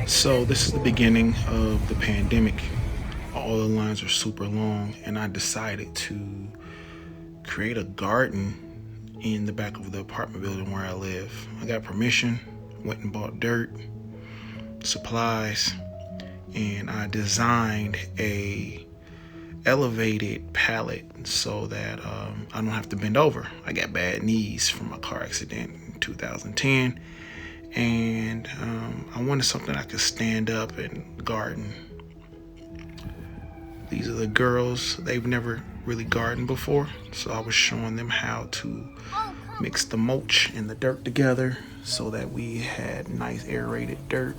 So this is the beginning of the pandemic. All the lines are super long, and I decided to create a garden in the back of the apartment building where I live. I got permission, went and bought dirt, supplies, and I designed a elevated pallet so that I don't have to bend over. I got bad knees from a car accident in 2010, and I wanted something I could stand up and garden. These are the girls. They've never really gardened before, so I was showing them how to mix the mulch and the dirt together so that we had nice aerated dirt.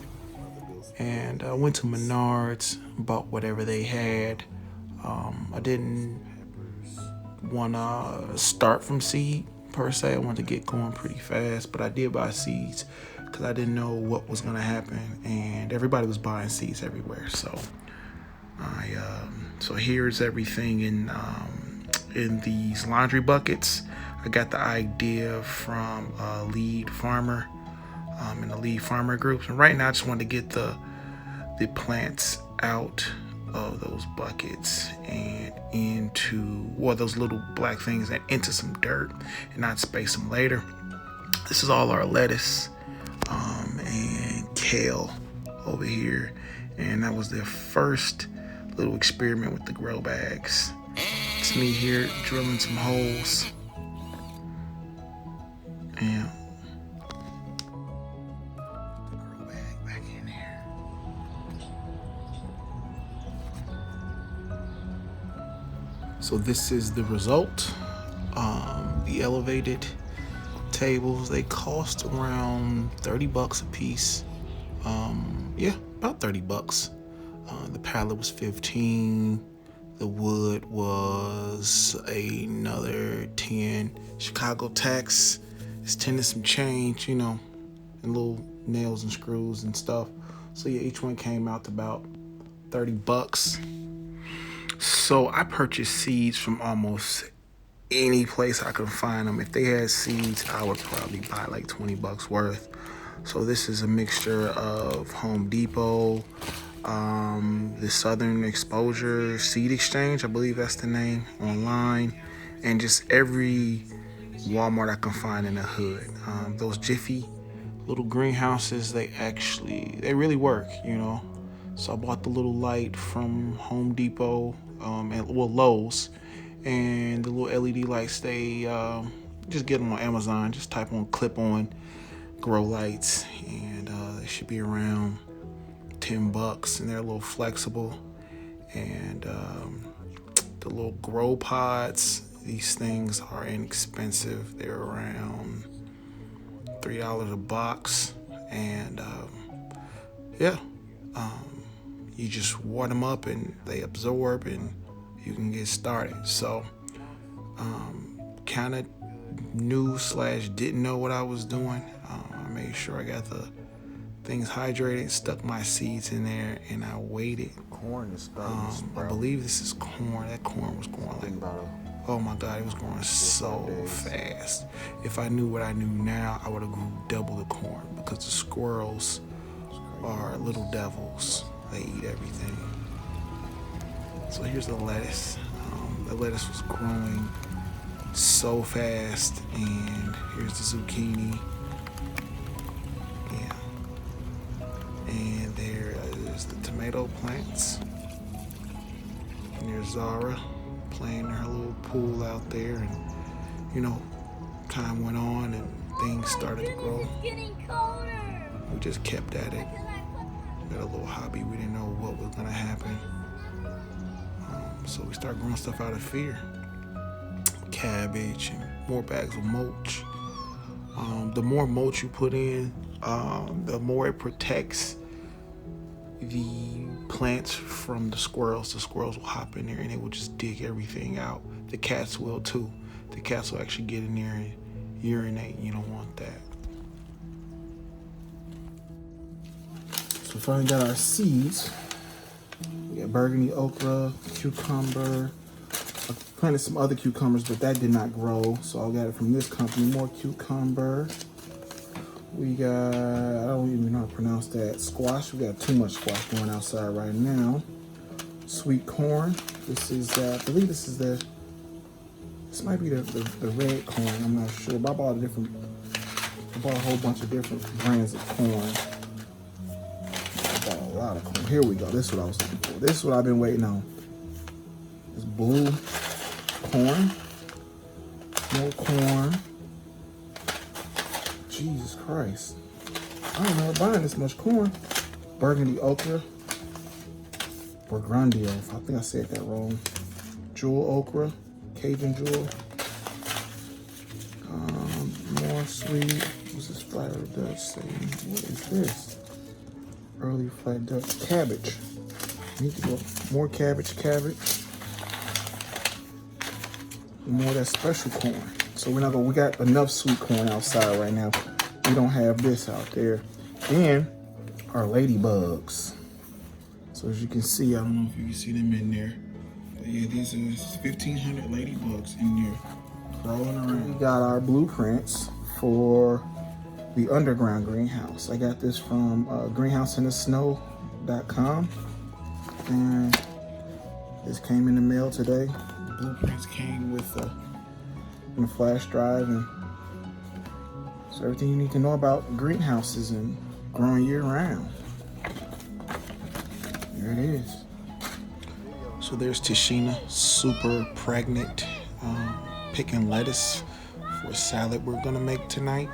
And I went to Menards, bought whatever they had. I didn't want to start from seed per se. I wanted to get going pretty fast, but I did buy seeds because I didn't know what was going to happen, and everybody was buying seeds everywhere. So here's everything in these laundry buckets. I got the idea from a lead farmer in the lead farmer groups, and right now I just wanted to get the plants out of those buckets and into those little black things and into some dirt and not space them later. This is all our lettuce and kale over here, and that was their first little experiment with the grow bags. It's me here drilling some holes. And the grow bag back in there. So this is the result. The elevated tables, they cost around $30 a piece. Yeah, about $30. The pallet was 15. The wood was another 10. Chicago tax is 10 and some change, and little nails and screws and stuff. So yeah, each one came out to about $30. So I purchased seeds from almost any place I could find them. If they had seeds, I would probably buy like $20 worth. So this is a mixture of Home Depot, the Southern Exposure Seed Exchange, I believe that's the name, online, and just every Walmart I can find in the hood. Those Jiffy little greenhouses, they really work, So I bought the little light from Home Depot, and Lowe's, and the little LED lights, they just get them on Amazon. Just type on clip-on grow lights, and they should be around $10, and they're a little flexible. And the little grow pods, these things are inexpensive. They're around $3 a box, and you just water them up and they absorb and you can get started. So kind of didn't know what I was doing. I made sure I got the things hydrated, stuck my seeds in there, and I waited. Corn is starting to sprout. I believe this is corn. That corn was growing like, oh my God, it was growing so fast. If I knew what I knew now, I would have grew double the corn, because the squirrels are little devils. They eat everything. So here's the lettuce. The lettuce was growing so fast, and here's the zucchini. Yeah. And there's the tomato plants. And there's Zara playing in her little pool out there, and time went on and things started to grow. We just kept at it. Got a little hobby. We didn't know what was gonna happen. So we started growing stuff out of fear. Cabbage and more bags of mulch. The more mulch you put in, the more it protects the plants from the squirrels. The squirrels will hop in there and they will just dig everything out. The cats will too. The cats will actually get in there and urinate. You don't want that. So finally got our seeds. We got burgundy okra, cucumber. I planted some other cucumbers, but that did not grow. So I got it from this company. More cucumber, We got, I don't even know how to pronounce that, squash. We got too much squash going outside right now. Sweet corn. This is, I believe this is this might be the red corn. I'm not sure, but I bought a whole bunch of different brands of corn. I bought a lot of corn. Here we go. This is what I was looking for. This is what I've been waiting on. This blue corn. More corn. Jesus Christ. I don't know buying this much corn. Burgundy okra. Burgundio. I think I said that wrong. Jewel okra. Cajun jewel. More sweet. What's this flat Dutch saying? What is this? Early flat Dutch. Cabbage. Need to go. More cabbage. More of that special corn. So we're not gonna, we got enough sweet corn outside right now. We don't have this out there. Then our ladybugs. So as you can see, I don't know if you can see them in there. But yeah, these are 1,500 ladybugs in there crawling around. We got our blueprints for the underground greenhouse. I got this from greenhouseinthesnow.com, and this came in the mail today. The blueprints came with in a flash drive, and so everything you need to know about greenhouses and growing year round. There it is. So there's Tashina, super pregnant, picking lettuce for a salad we're gonna make tonight.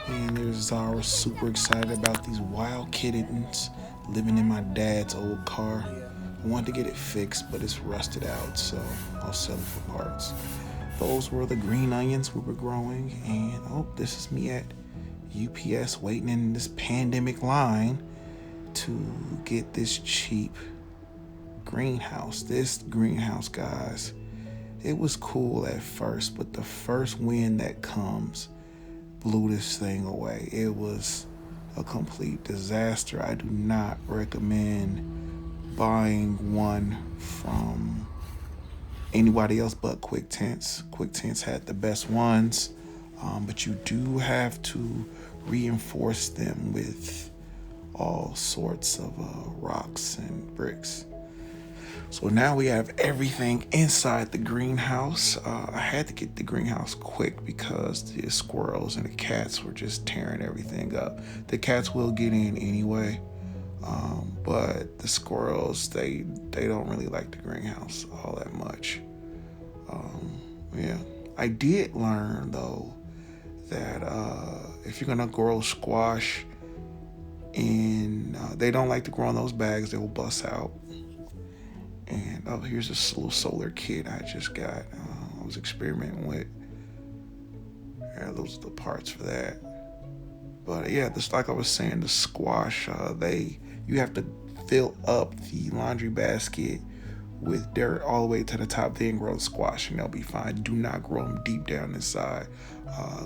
And there's Zara, super excited about these wild kittens living in my dad's old car. I wanted to get it fixed, but it's rusted out, so I'll sell it for parts. Those were the green onions we were growing, and oh, this is me at UPS waiting in this pandemic line to get this cheap greenhouse. This greenhouse, guys, it was cool at first, but the first wind that comes blew this thing away. It was a complete disaster. I do not recommend buying one from anybody else but Quick Tents. Quick Tents had the best ones, but you do have to reinforce them with all sorts of rocks and bricks. So now we have everything inside the greenhouse. I had to get the greenhouse quick because the squirrels and the cats were just tearing everything up. The cats will get in anyway, but the squirrels, they don't really like the greenhouse all that much. Yeah, I did learn though that if you're gonna grow squash, and they don't like to grow in those bags, they will bust out. And oh, here's this little solar kit I just got. I was experimenting with. Yeah, those are the parts for that. But yeah, just like I was saying, the squash, you have to fill up the laundry basket with dirt all the way to the top, then grow the squash, and they'll be fine. Do not grow them deep down inside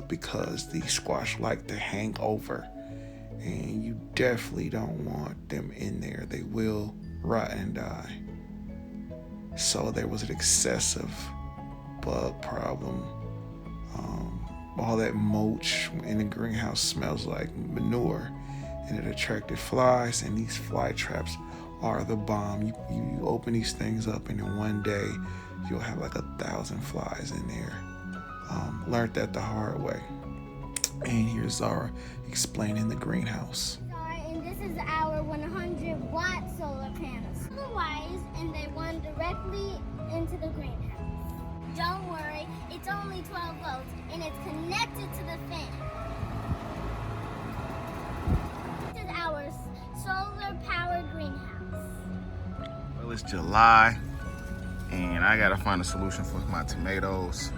because the squash like to hang over, and you definitely don't want them in there. They will rot and die. So there was an excessive bug problem. All that mulch in the greenhouse smells like manure, and it attracted flies, and these fly traps are the bomb. You open these things up, and in one day you'll have like 1,000 flies in there. Learned that the hard way. And here's Zara explaining the greenhouse. And this is our 100-watt solar panels. The wires, and they run directly into the greenhouse. Don't worry, it's only 12 volts, and it's connected to the fan. This is our solar-powered greenhouse. Well, it's July, and I gotta find a solution for my tomatoes.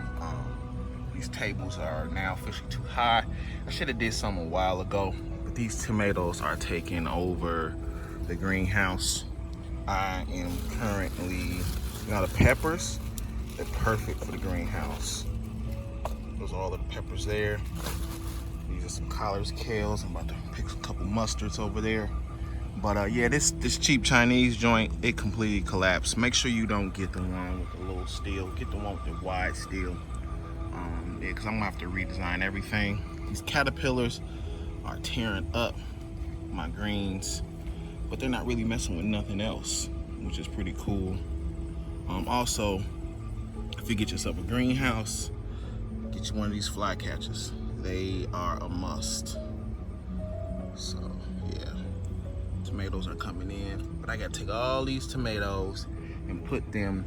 These tables are now officially too high. I should have did something a while ago, but these tomatoes are taking over the greenhouse. I am currently, the peppers, they're perfect for the greenhouse. Those are all the peppers there. These are some collards, kales. I'm about to pick a couple mustards over there. But yeah, this cheap Chinese joint, it completely collapsed. Make sure you don't get the one with the little steel. Get the one with the wide steel. Yeah, because I'm gonna have to redesign everything. These caterpillars are tearing up my greens, but they're not really messing with nothing else, which is pretty cool. Also, if you get yourself a greenhouse, get you one of these fly catchers. They are a must. So yeah, tomatoes are coming in, but I gotta take all these tomatoes and put them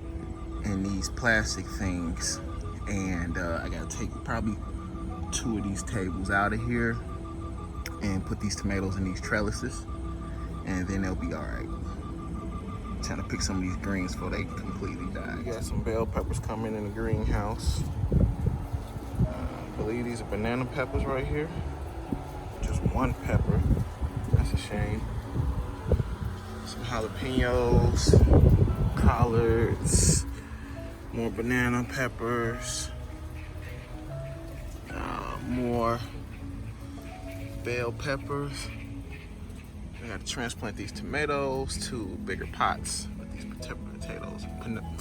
in these plastic things, and I gotta take probably 2 of these tables out of here and put these tomatoes in these trellises, and then they'll be all right. Trying to pick some of these greens before they completely die. We got some bell peppers coming in the greenhouse. I believe these are banana peppers right here. Just one pepper. That's a shame. Some jalapenos, collards, more banana peppers, more bell peppers. I got to transplant these tomatoes to bigger pots with these potatoes.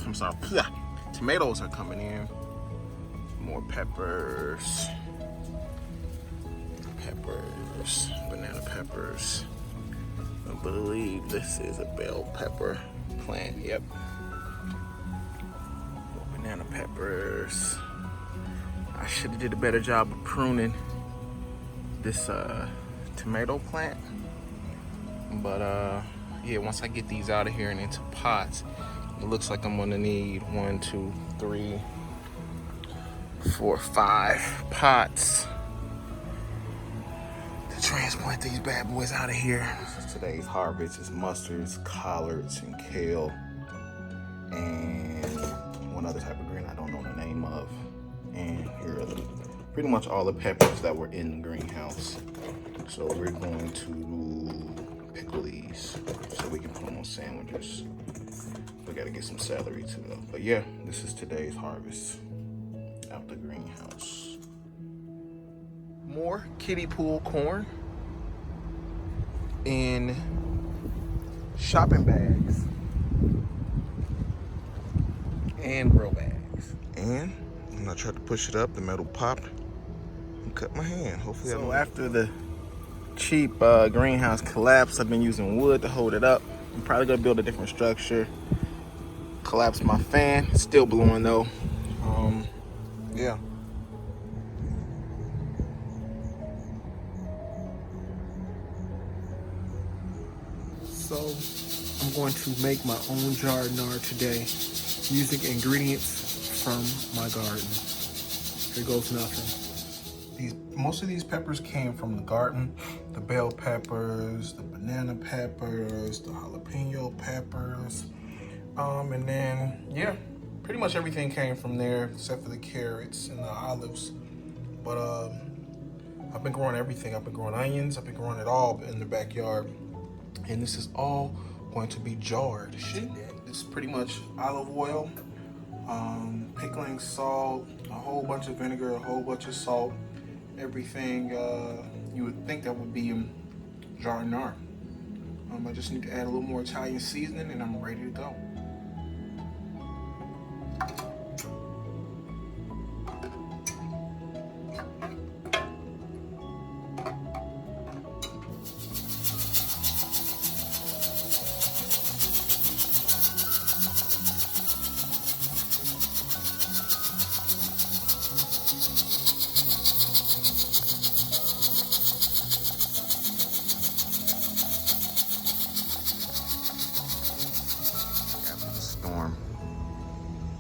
I'm sorry, tomatoes are coming in. More peppers, banana peppers. I believe this is a bell pepper plant. Yep. More banana peppers. I should have did a better job of pruning this tomato plant. But yeah, once I get these out of here and into pots, it looks like I'm gonna need 1, 2, 3, 4, 5 pots to transplant these bad boys out of here. This is today's harvest. It's mustards, collards, and kale, and one other type of green I don't know the name of. And here are pretty much all the peppers that were in the greenhouse. So we're going to pickle these so we can put them on sandwiches. We gotta get some celery too though. But yeah, this is today's harvest out the greenhouse. More kiddie pool corn in shopping bags and grow bags. And when I tried to push it up, the metal popped and cut my hand. Hopefully so after the cheap greenhouse collapse, I've been using wood to hold it up. I'm probably gonna build a different structure. Collapse my fan. It's still blowing though. Yeah. So I'm going to make my own jardinard today using ingredients from my garden. Here goes nothing. Most of these peppers came from the garden. The bell peppers, the banana peppers, the jalapeno peppers. And then, yeah, pretty much everything came from there except for the carrots and the olives. But I've been growing everything. I've been growing onions. I've been growing it all in the backyard. And this is all going to be jarred. It's pretty much olive oil, pickling salt, a whole bunch of vinegar, a whole bunch of salt. Everything you would think that would be in jardinard. I just need to add a little more Italian seasoning and I'm ready to go.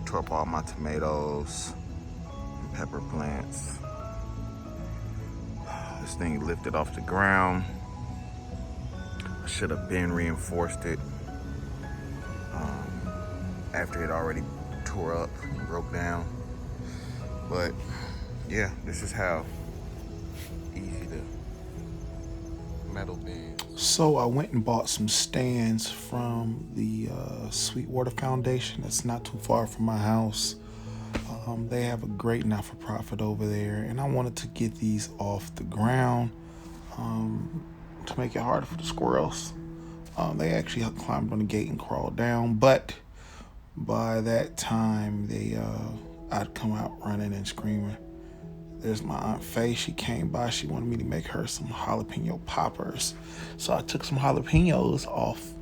Tore up all my tomatoes and pepper plants. This thing lifted off the ground. I should have been reinforced it after it already tore up and broke down. But yeah, this is how easy the metal bends. So I went and bought some stands from the Sweetwater Foundation. That's not too far from my house. They have a great not-for-profit over there, and I wanted to get these off the ground to make it harder for the squirrels. They actually climbed on the gate and crawled down, but by that time I'd come out running and screaming. There's my Aunt Faye. She came by. She wanted me to make her some jalapeno poppers. So I took some jalapenos off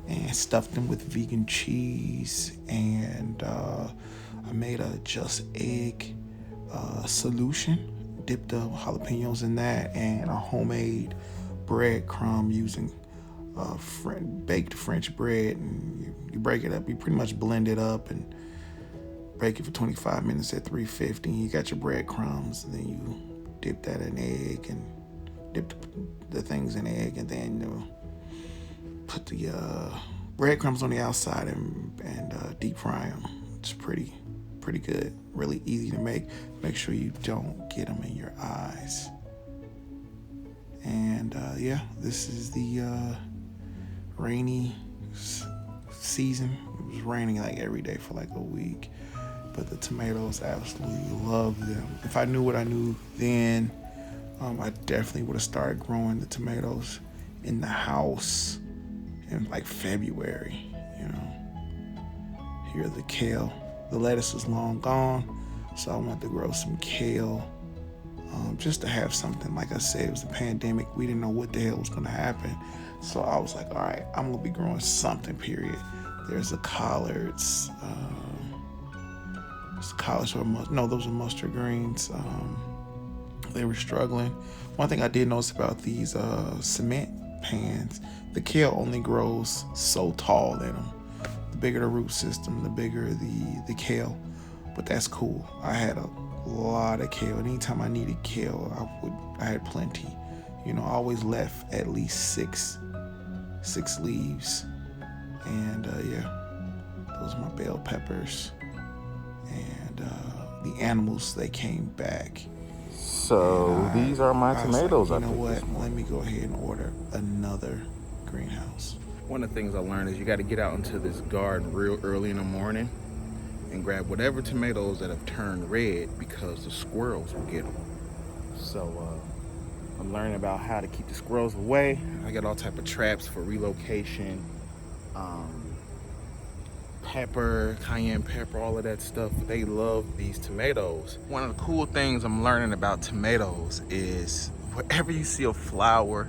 and stuffed them with vegan cheese. And I made a just egg solution. Dipped the jalapenos in that and a homemade breadcrumb using baked French bread. And you break it up. You pretty much blend it up and bake it for 25 minutes at 350. You got your breadcrumbs, and then you dip that in egg and dip the things in egg, and then you put the breadcrumbs on the outside and deep fry them. It's pretty good. Really easy to make. Make sure you don't get them in your eyes. And yeah, this is the rainy season. It was raining like every day for like a week. But the tomatoes, absolutely love them. If I knew what I knew then, I definitely would have started growing the tomatoes in the house in like February, you know. Here's the kale. The lettuce is long gone, so I wanted to grow some kale just to have something. Like I said, it was a pandemic. We didn't know what the hell was going to happen. So I was like, all right, I'm going to be growing something, period. There's the collards. Those are mustard greens. They were struggling. One thing I did notice about these cement pans, the kale only grows so tall in them. The bigger the root system, the bigger the kale. But that's cool. I had a lot of kale. Anytime I needed kale, I had plenty. You know, I always left at least six leaves. And yeah, those are my bell peppers. And the animals, they came back. So these are my tomatoes. Like, you know what? Let me go ahead and order another greenhouse. One of the things I learned is you got to get out into this garden real early in the morning and grab whatever tomatoes that have turned red, because the squirrels will get them. So I'm learning about how to keep the squirrels away. I got all type of traps for relocation. Pepper, cayenne pepper, all of that stuff. They love these tomatoes. One of the cool things I'm learning about tomatoes is wherever you see a flower,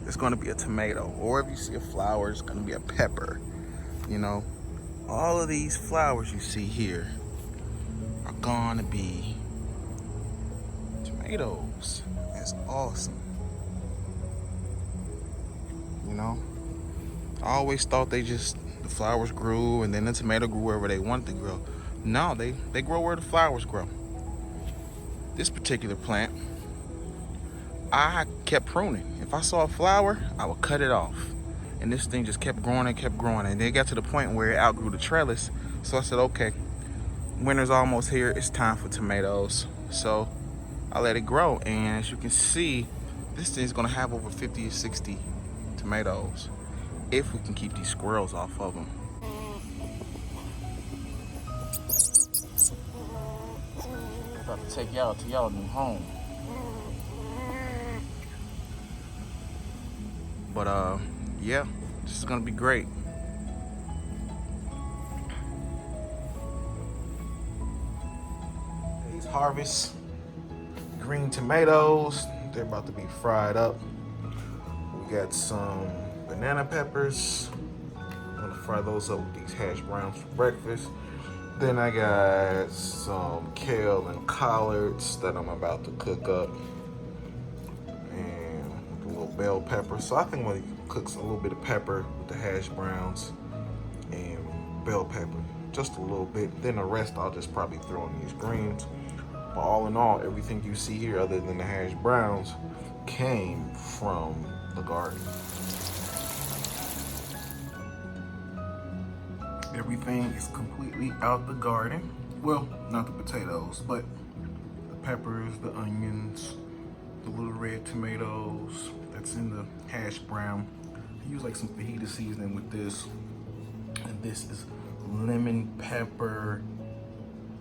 there's going to be a tomato. Or if you see a flower, it's going to be a pepper. You know, all of these flowers you see here are going to be tomatoes. That's awesome. You know, I always thought the flowers grew and then the tomato grew wherever they wanted to grow. No, they grow where the flowers grow. This particular plant, I kept pruning. If I saw a flower, I would cut it off. And this thing just kept growing and kept growing. And then it got to the point where it outgrew the trellis. So I said, okay, winter's almost here. It's time for tomatoes. So I let it grow. And as you can see, this thing's gonna have over 50 or 60 tomatoes if we can keep these squirrels off of them. I'm about to take y'all to y'all new home. But yeah, this is gonna be great. These harvest green tomatoes, they're about to be fried up. We got some banana peppers. I'm gonna fry those up with these hash browns for breakfast. Then I got some kale and collards that I'm about to cook up. And a little bell pepper. So I think I'm gonna cook a little bit of pepper with the hash browns and bell pepper. Just a little bit. Then the rest I'll just probably throw in these greens. But all in all, everything you see here other than the hash browns came from the garden. Everything is completely out the garden. Well, not the potatoes, but the peppers, the onions, the little red tomatoes that's in the hash brown. I use like some fajita seasoning with this. And this is lemon pepper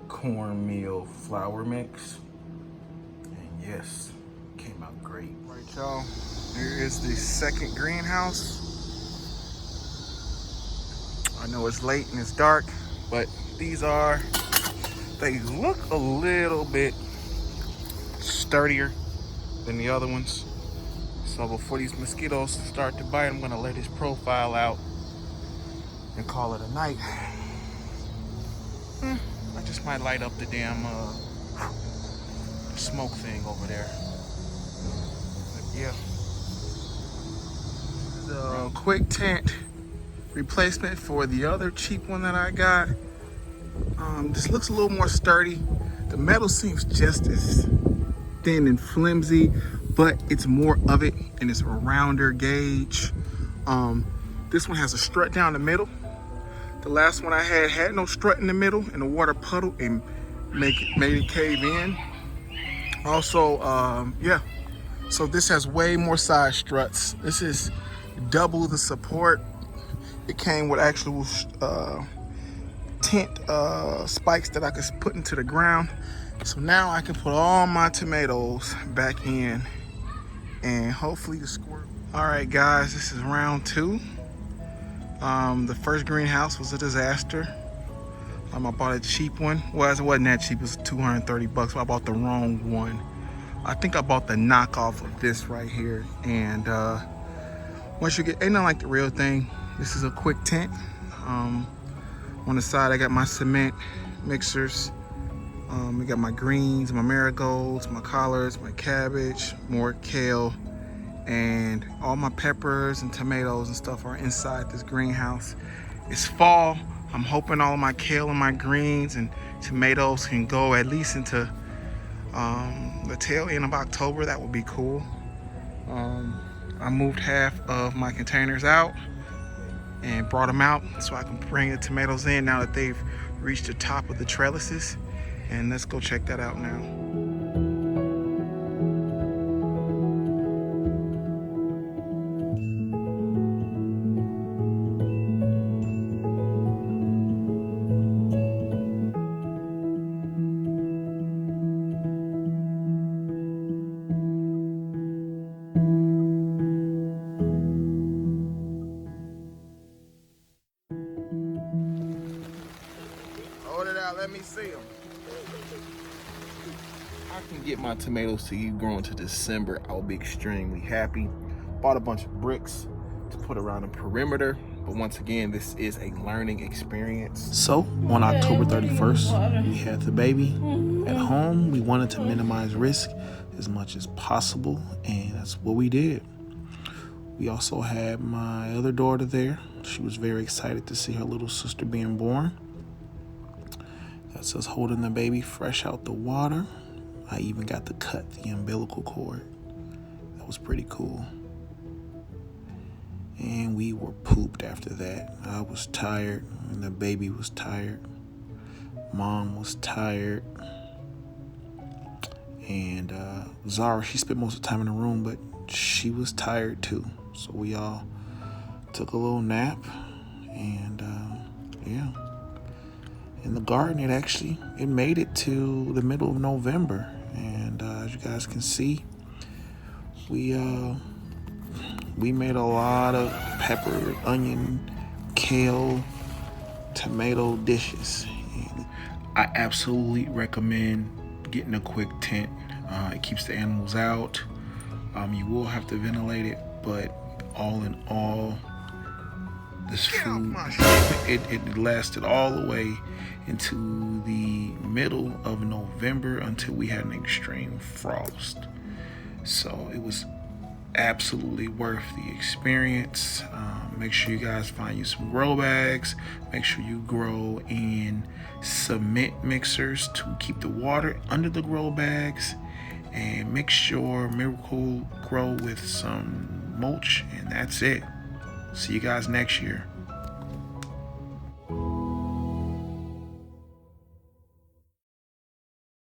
cornmeal flour mix. And yes, came out great. All right, y'all, here is the second greenhouse. I know it's late and it's dark, but they look a little bit sturdier than the other ones. So before these mosquitoes start to bite, I'm gonna let his profile out and call it a night. I just might light up the damn smoke thing over there. But yeah. The quick tent replacement for the other cheap one that I got. This looks a little more sturdy. The metal seems just as thin and flimsy, but it's more of it and it's a rounder gauge. This one has a strut down the middle. The last one I had no strut in the middle, and the water puddled and made it cave in. Also, yeah, so this has way more side struts. This is double the support. It came with actual tent spikes that I could put into the ground. So now I can put all my tomatoes back in and hopefully the squirrel. All right, guys, this is round 2. The first greenhouse was a disaster. I bought a cheap one. Well, it wasn't that cheap. It was 230 bucks. But I bought the wrong one. I think I bought the knockoff of this right here. And once you get, ain't nothing like the real thing. This is a quick tent. On the side, I got my cement mixers. I got my greens, my marigolds, my collards, my cabbage, more kale, and all my peppers and tomatoes and stuff are inside this greenhouse. It's fall. I'm hoping all of my kale and my greens and tomatoes can go at least into the tail end of October. That would be cool. I moved half of my containers out and brought them out so I can bring the tomatoes in now that they've reached the top of the trellises. And let's go check that out now. Hold it out, let me see them. I can get my tomatoes to you growing to December, I'll be extremely happy. Bought a bunch of bricks to put around the perimeter, but once again, this is a learning experience. So on October 31st, we had the baby at home. We wanted to minimize risk as much as possible, and that's what we did. We also had my other daughter there. She was very excited to see her little sister being born. That's us holding the baby fresh out the water. I even got to cut the umbilical cord. That was pretty cool. And we were pooped after that. I was tired, and the baby was tired. Mom was tired. And Zara, she spent most of the time in the room, but she was tired too. So we all took a little nap, and yeah. In the garden, it made it to the middle of November, and as you guys can see, we made a lot of pepper, onion, kale, tomato dishes. And I absolutely recommend getting a quick tent. It keeps the animals out. You will have to ventilate it, but all in all, this food, it lasted all the way into the middle of November until we had an extreme frost. So it was absolutely worth the experience. Make sure you guys find you some grow bags. Make sure you grow in cement mixers to keep the water under the grow bags, and make sure Miracle grow with some mulch, and that's it. See you guys next year.